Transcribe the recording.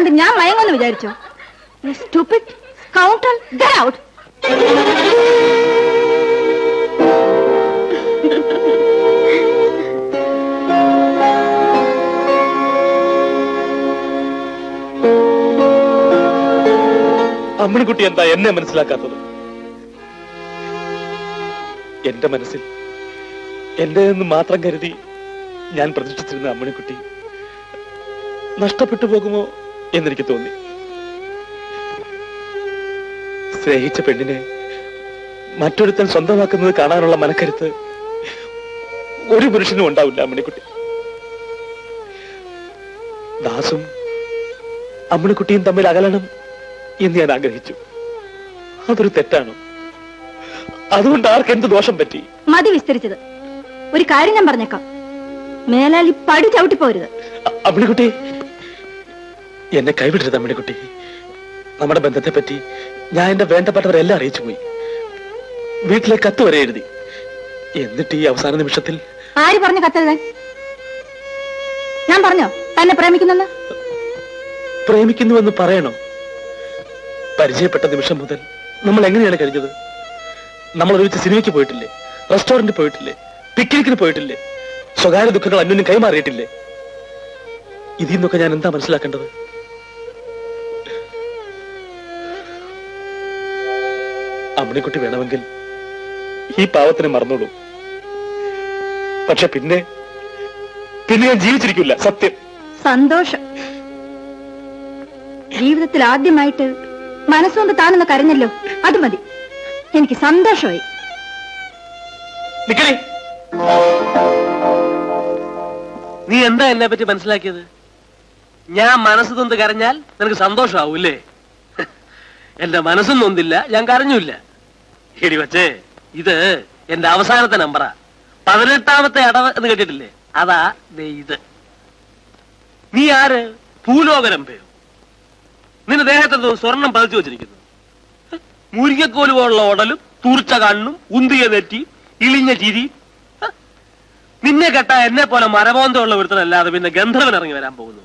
കണ്ട് ഞാൻ മയങ്ങുമെന്ന് വിചാരിച്ചോ? Stupid scoundrel, get out! Ammanikutty എന്താ എന്നെ മനസ്സിലാക്കാത്തത്? എന്റെ മനസ്സിൽ എന്റെ നിന്ന് മാത്രം കരുതി ഞാൻ പ്രതീക്ഷിച്ചിരുന്ന അമ്മണിക്കുട്ടി നഷ്ടപ്പെട്ടു പോകുമോ എന്നെനിക്ക് തോന്നി. സ്നേഹിച്ച പെണ്ണിനെ മറ്റൊരുത്തൻ സ്വന്തമാക്കുന്നത് കാണാനുള്ള മനക്കരുത്ത് ഒരു പുരുഷനും ഉണ്ടാവില്ല അമ്മണിക്കുട്ടി. ദാസും അമ്മണിക്കുട്ടിയും തമ്മിൽ അകലണം എന്ന് ഞാൻ ആഗ്രഹിച്ചു. അതൊരു തെറ്റാണോ? അതുകൊണ്ട് ആർക്കെന്ത് ദോഷം പറ്റി? മതി വിസ്തരിച്ചത്. ഒരു കാര്യം ഞാൻ പറഞ്ഞേക്കാം, മേലാൽ ഈ പടി ചവിട്ടിപ്പോരുത്. അമ്മണിക്കുട്ടി, എന്നെ കൈവിടരുത് അമ്മണിക്കുട്ടി. നമ്മുടെ ബന്ധത്തെ പറ്റി ഞാൻ എന്റെ വേണ്ടപ്പെട്ടവരെല്ലാം അറിയിച്ചു പോയി. വീട്ടിലെ കത്ത് വരെ എഴുതി. എന്നിട്ട് ഈ അവസാന നിമിഷത്തിൽ ആര് പറഞ്ഞു കത്തെഴുതാൻ? ഞാൻ പറഞ്ഞോ തന്നെ പ്രേമിക്കുന്നെന്ന്? പ്രേമിക്കുന്നുവെന്ന് പറയണോ? പരിചയപ്പെട്ട നിമിഷം മുതൽ നമ്മൾ എങ്ങനെയാണ് കഴിഞ്ഞത്? നമ്മൾ ഒരുമിച്ച് സിനിമയ്ക്ക് പോയിട്ടില്ലേ? റെസ്റ്റോറന്റിൽ പോയിട്ടില്ലേ? പിക്നിക്കിന് പോയിട്ടില്ലേ? സ്വകാര്യ ദുഃഖങ്ങൾ അന്യോന്യം കൈമാറിയിട്ടില്ലേ? ഇതിൽ നിന്നൊക്കെ ഞാൻ എന്താ മനസ്സിലാക്കേണ്ടത്? അമ്മണിക്കുട്ടി വേണമെങ്കിൽ ഈ പാവത്തിനെ മറന്നോളൂ. പക്ഷെ പിന്നെ ഞാൻ ജീവിച്ചിരിക്കില്ല. സത്യം. സന്തോഷം. ജീവിതത്തിൽ ആദ്യമായിട്ട് മനസ്സുകൊണ്ട് താനൊന്ന് കരഞ്ഞല്ലോ, അത് മതി. എനിക്ക് സന്തോഷമായി. നീ എന്താ എന്നെ പറ്റി മനസ്സിലാക്കിയത്? ഞാൻ മനസ്സ് നൊന്ത് കരഞ്ഞാൽ നിനക്ക് സന്തോഷമാവൂല്ലേ? എന്റെ മനസ്സും നൊന്തില്ല, ഞാൻ കരഞ്ഞൂല്ല. എടി വച്ചേ, ഇത് എന്റെ അവസാനത്തെ നമ്പറാ. 18ാമത്തെ അടവ് എന്ന് കേട്ടിട്ടില്ലേ? അതാ ഇത്. നീ ആര്? ഭൂലോകരംഭയോ? നിന്റെ ദേഹത്തെന്തോ സ്വർണം പതിച്ചു വെച്ചിരിക്കുന്നു. മുരിക്കക്കോല് പോലുള്ള ഉടലും തൂർച്ച കണ്ണും ഉന്തിയ നെറ്റി ഇളിഞ്ഞ ചിരി. നിന്നെ കേട്ടാ എന്നെ പോലെ മരമോന്തമുള്ള ഒരുത്തനല്ലാതെ പിന്നെ ഗന്ധർവൻ ഇറങ്ങി വരാൻ പോകുന്നു.